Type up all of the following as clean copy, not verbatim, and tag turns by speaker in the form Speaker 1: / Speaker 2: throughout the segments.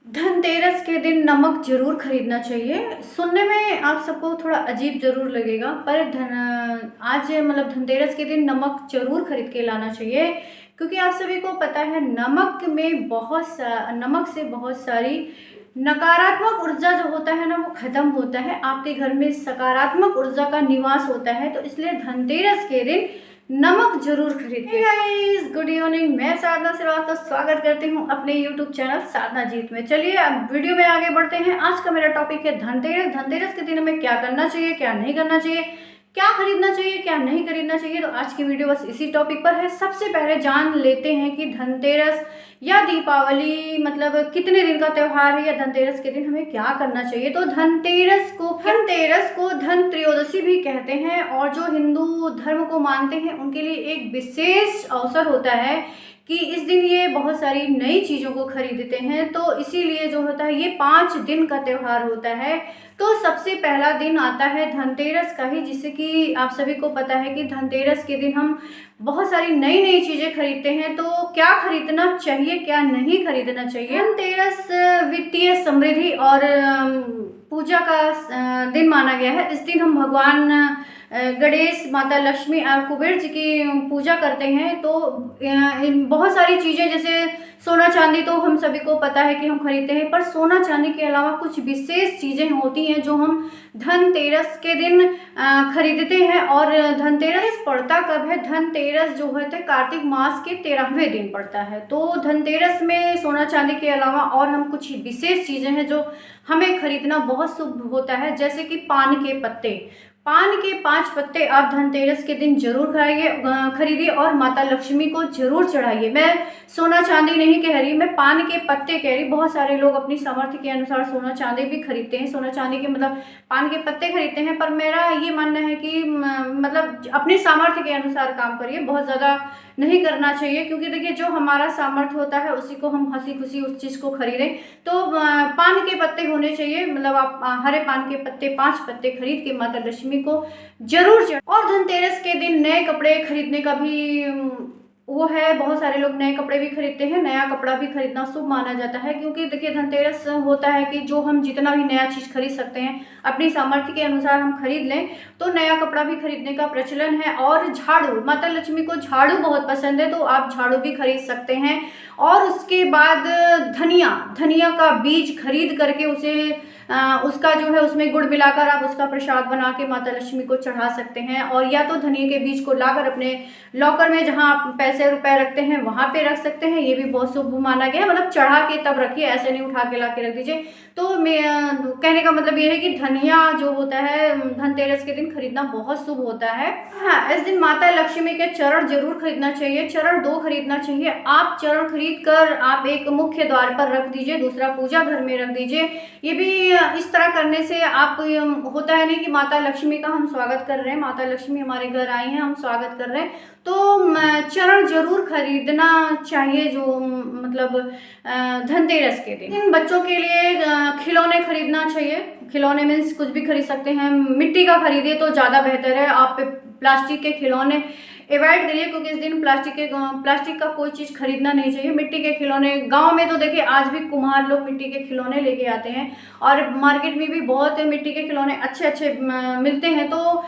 Speaker 1: धनतेरस के दिन नमक ज़रूर खरीदना चाहिए। सुनने में आप सबको थोड़ा अजीब ज़रूर लगेगा, पर आज मतलब धनतेरस के दिन नमक ज़रूर खरीद के लाना चाहिए, क्योंकि आप सभी को पता है नमक से बहुत सारी नकारात्मक ऊर्जा जो होता है ना वो ख़त्म होता है। आपके घर में सकारात्मक ऊर्जा का निवास होता है, तो इसलिए धनतेरस के दिन नमक जरूर खरीद के। गाइस गुड इवनिंग, मैं साधना श्रीवास्तव स्वागत करती हूँ अपने यूट्यूब चैनल साधना जीत में। चलिए अब वीडियो में आगे बढ़ते हैं। आज का मेरा टॉपिक है धनतेरस। धनतेरस के दिन हमें क्या करना चाहिए, क्या नहीं करना चाहिए, क्या खरीदना चाहिए, क्या नहीं खरीदना चाहिए। तो आज की वीडियो बस इसी टॉपिक पर है। सबसे पहले जान लेते हैं कि धनतेरस या दीपावली मतलब कितने दिन का त्यौहार है, या धनतेरस के दिन हमें क्या करना चाहिए। तो धनतेरस को धन त्रयोदशी भी कहते हैं, और जो हिंदू धर्म को मानते हैं उनके लिए एक विशेष अवसर होता है कि इस दिन ये बहुत सारी नई चीज़ों को खरीदते हैं। तो इसीलिए जो होता है ये 5 दिन का त्यौहार होता है। तो सबसे पहला दिन आता है धनतेरस का ही, जिससे कि आप सभी को पता है कि धनतेरस के दिन हम बहुत सारी नई नई चीज़ें खरीदते हैं। तो क्या खरीदना चाहिए, क्या नहीं खरीदना चाहिए। धनतेरस वित्तीय समृद्धि और पूजा का दिन माना गया है। इस दिन हम भगवान गणेश, माता लक्ष्मी और कुबेर जी की पूजा करते हैं। तो बहुत सारी चीज़ें जैसे सोना चांदी तो हम सभी को पता है कि हम खरीदते हैं, पर सोना चांदी के अलावा कुछ विशेष चीज़ें होती हैं जो हम धनतेरस के दिन खरीदते हैं। और धनतेरस पड़ता कब है? धनतेरस जो है कार्तिक मास के 13वें दिन पड़ता है। तो धनतेरस में सोना चांदी के अलावा और हम कुछ विशेष चीज़ें हैं जो हमें खरीदना बहुत शुभ होता है, जैसे कि पान के पत्ते। पान के 5 पत्ते आप धनतेरस के दिन जरूर खरीदिए और माता लक्ष्मी को जरूर चढ़ाइए। मैं सोना चांदी नहीं कह रही, मैं पान के पत्ते कह रही। बहुत सारे लोग अपनी सामर्थ्य के अनुसार सोना चांदी भी खरीदते हैं, सोना चांदी के मतलब पान के पत्ते खरीदते हैं। पर मेरा ये मानना है कि मतलब अपनी सामर्थ्य के अनुसार काम करिए, बहुत ज़्यादा नहीं करना चाहिए, क्योंकि देखिए जो हमारा सामर्थ्य होता है उसी को हम हंसी खुशी उस चीज़ को खरीदें। तो पान के पत्ते होने चाहिए, मतलब आप हरे पान के पत्ते 5 पत्ते खरीद के माता लक्ष्मी को जरूर चढ़ाएं। और धनतेरस के दिन नए कपड़े खरीदने का भी वो है, बहुत सारे लोग नए कपड़े भी खरीदते हैं। नया कपड़ा भी खरीदना शुभ माना जाता है, क्योंकि देखिए धनतेरस होता है कि जो हम जितना भी नया चीज़ खरीद सकते हैं अपनी सामर्थ्य के अनुसार हम खरीद लें, तो नया कपड़ा भी खरीदने का प्रचलन है। और झाड़ू, माता लक्ष्मी को झाड़ू बहुत पसंद है, तो आप झाड़ू भी खरीद सकते हैं। और उसके बाद धनिया का बीज खरीद करके उसका जो है उसमें गुड़ मिलाकर आप उसका प्रसाद बना के माता लक्ष्मी को चढ़ा सकते हैं। और या तो धनिया के बीज को लाकर अपने लॉकर में जहां आप पैसे रुपए रखते हैं वहां पे रख सकते हैं, ये भी बहुत शुभ माना गया है। मतलब चढ़ा के तब रखिए, ऐसे नहीं उठा के ला के रख दीजिए। तो कहने का मतलब ये है कि धनिया जो होता है धनतेरस के दिन खरीदना बहुत शुभ होता है। हाँ, इस दिन माता लक्ष्मी के चरण जरूर खरीदना चाहिए। चरण 2 खरीदना चाहिए। आप चरण खरीद कर आप एक मुख्य द्वार पर रख दीजिए, दूसरा पूजा घर में रख दीजिए। ये भी इस तरह करने से आप होता है नहीं कि माता लक्ष्मी का हम स्वागत कर रहे हैं, माता लक्ष्मी हमारे घर आई हैं, हम स्वागत कर रहे हैं। तो चरण जरूर खरीदना चाहिए, जो मतलब धनतेरस के दिन। बच्चों के लिए खिलौने खरीदना चाहिए। खिलौने मीन्स कुछ भी खरीद सकते हैं, मिट्टी का खरीदिए तो ज़्यादा बेहतर है। आप प्लास्टिक के खिलौने अवॉइड करिए, क्योंकि इस दिन प्लास्टिक का कोई चीज़ खरीदना नहीं चाहिए। मिट्टी के खिलौने, गांव में तो देखिए आज भी कुम्हार लोग मिट्टी के खिलौने लेके आते हैं, और मार्केट में भी बहुत मिट्टी के खिलौने अच्छे अच्छे मिलते हैं। तो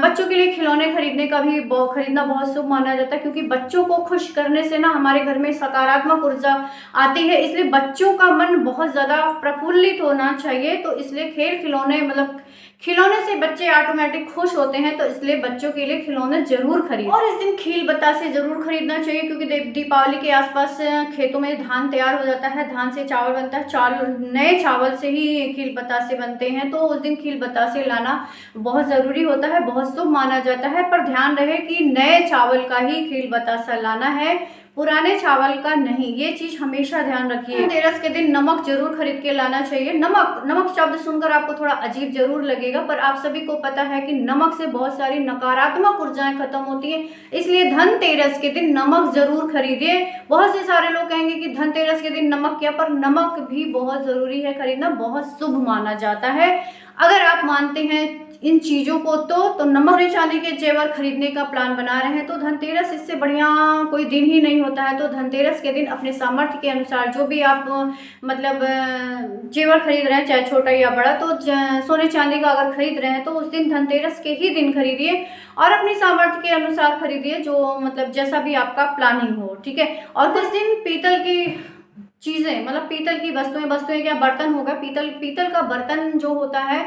Speaker 1: बच्चों के लिए खिलौने खरीदना बहुत शुभ माना जाता है, क्योंकि बच्चों को खुश करने से ना हमारे घर में सकारात्मक ऊर्जा आती है। इसलिए बच्चों का मन बहुत ज़्यादा प्रफुल्लित होना चाहिए। तो इसलिए खिलौने मतलब खिलौने से बच्चे ऑटोमेटिक खुश होते हैं, तो इसलिए बच्चों के लिए खिलौने जरूर खरीदें। और इस दिन खील बतासे जरूर खरीदना चाहिए, क्योंकि दीपावली के आसपास खेतों में धान तैयार हो जाता है, धान से चावल बनता है, नए चावल से ही खील बतासे बनते हैं। तो उस दिन खील बतासे लाना बहुत ज़रूरी होता है, बहुत शुभ माना जाता है। पर ध्यान रहे कि नए चावल का ही खील बतासा लाना है, पुराने चावल का नहीं। ये चीज हमेशा ध्यान रखिए। धनतेरस के दिन नमक जरूर खरीद के लाना चाहिए। नमक शब्द सुनकर आपको थोड़ा अजीब जरूर लगेगा, पर आप सभी को पता है कि नमक से बहुत सारी नकारात्मक ऊर्जाएं खत्म होती हैं। इसलिए धनतेरस के दिन नमक जरूर खरीदिए। बहुत से सारे लोग कहेंगे कि धनतेरस के दिन नमक क्या, पर नमक भी बहुत जरूरी है खरीदना, बहुत शुभ माना जाता है। अगर आप मानते हैं इन चीज़ों को तो नमक सोने चांदी के जेवर खरीदने का प्लान बना रहे हैं तो धनतेरस इससे बढ़िया कोई दिन ही नहीं होता है। तो धनतेरस के दिन अपने सामर्थ्य के अनुसार जो भी आप मतलब जेवर खरीद रहे हैं, चाहे छोटा या बड़ा, तो सोने चांदी का अगर खरीद रहे हैं तो उस दिन धनतेरस के ही दिन खरीदिए और अपनी सामर्थ्य के अनुसार खरीदिए, जो मतलब जैसा भी आपका प्लानिंग हो, ठीक है। और कुछ दिन पीतल की चीज़ें, मतलब पीतल की वस्तुएं क्या, बर्तन होगा, पीतल का बर्तन जो होता है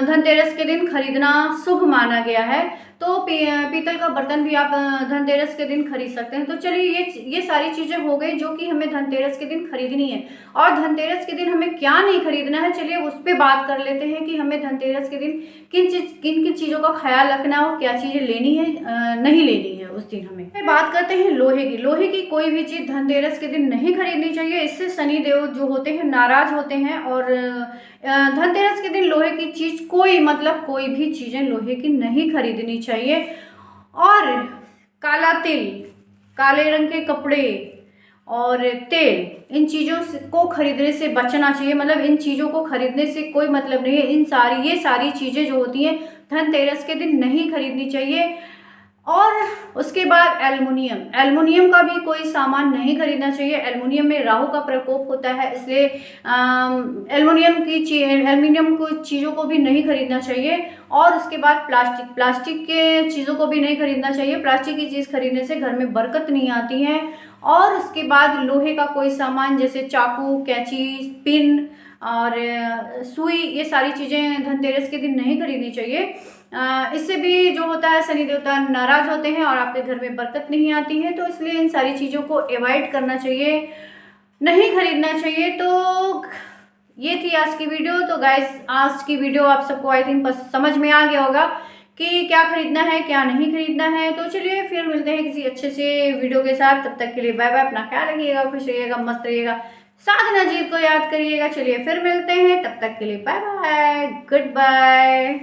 Speaker 1: धनतेरस के दिन खरीदना शुभ माना गया है। तो पीतल का बर्तन भी आप धनतेरस के दिन खरीद सकते हैं। तो चलिए ये सारी चीज़ें हो गई जो कि हमें धनतेरस के दिन खरीदनी है। और धनतेरस के दिन हमें क्या नहीं खरीदना है, चलिए उस पर बात कर लेते हैं कि हमें धनतेरस के दिन किन किन चीज़ों का ख्याल रखना है और क्या चीज़ें लेनी है नहीं लेनी है उस दिन हमें। बात करते हैं लोहे की कोई भी चीज़ धनतेरस के दिन नहीं खरीदनी चाहिए। इससे शनि देव जो होते हैं नाराज होते हैं। और धनतेरस के दिन लोहे की चीज़ कोई भी चीज़ें लोहे की नहीं खरीदनी चाहिए। और काला तिल, काले रंग के कपड़े और तेल, इन चीज़ों को खरीदने से बचना चाहिए। मतलब इन चीज़ों को खरीदने से कोई मतलब नहीं है। ये सारी चीज़ें जो होती हैं धनतेरस के दिन नहीं खरीदनी चाहिए। और उसके बाद एल्युमिनियम का भी कोई सामान नहीं खरीदना चाहिए। एल्युमिनियम में राहु का प्रकोप होता है, इसलिए एल्युमिनियम को चीज़ों को भी नहीं खरीदना चाहिए। और उसके बाद प्लास्टिक के चीज़ों को भी नहीं खरीदना चाहिए। प्लास्टिक की चीज़ खरीदने से घर में बरकत नहीं आती है। और उसके बाद लोहे का कोई सामान जैसे चाकू, कैंची, पिन और सुई, ये सारी चीज़ें धनतेरस के दिन नहीं खरीदनी चाहिए। इससे भी जो होता है शनि देवता नाराज होते हैं और आपके घर में बरकत नहीं आती है। तो इसलिए इन सारी चीज़ों को अवॉइड करना चाहिए, नहीं खरीदना चाहिए। तो ये थी आज की वीडियो। तो गाइस आज की वीडियो आप सबको आई थिंक समझ में आ गया होगा कि क्या खरीदना है क्या नहीं खरीदना है। तो चलिए फिर मिलते हैं किसी अच्छे से वीडियो के साथ। तब तक के लिए बाय बाय। अपना ख्याल रखिएगा, खुश रहिएगा, मस्त रहिएगा, साधना जी को याद करिएगा। चलिए फिर मिलते हैं, तब तक के लिए बाय बाय, गुड बाय।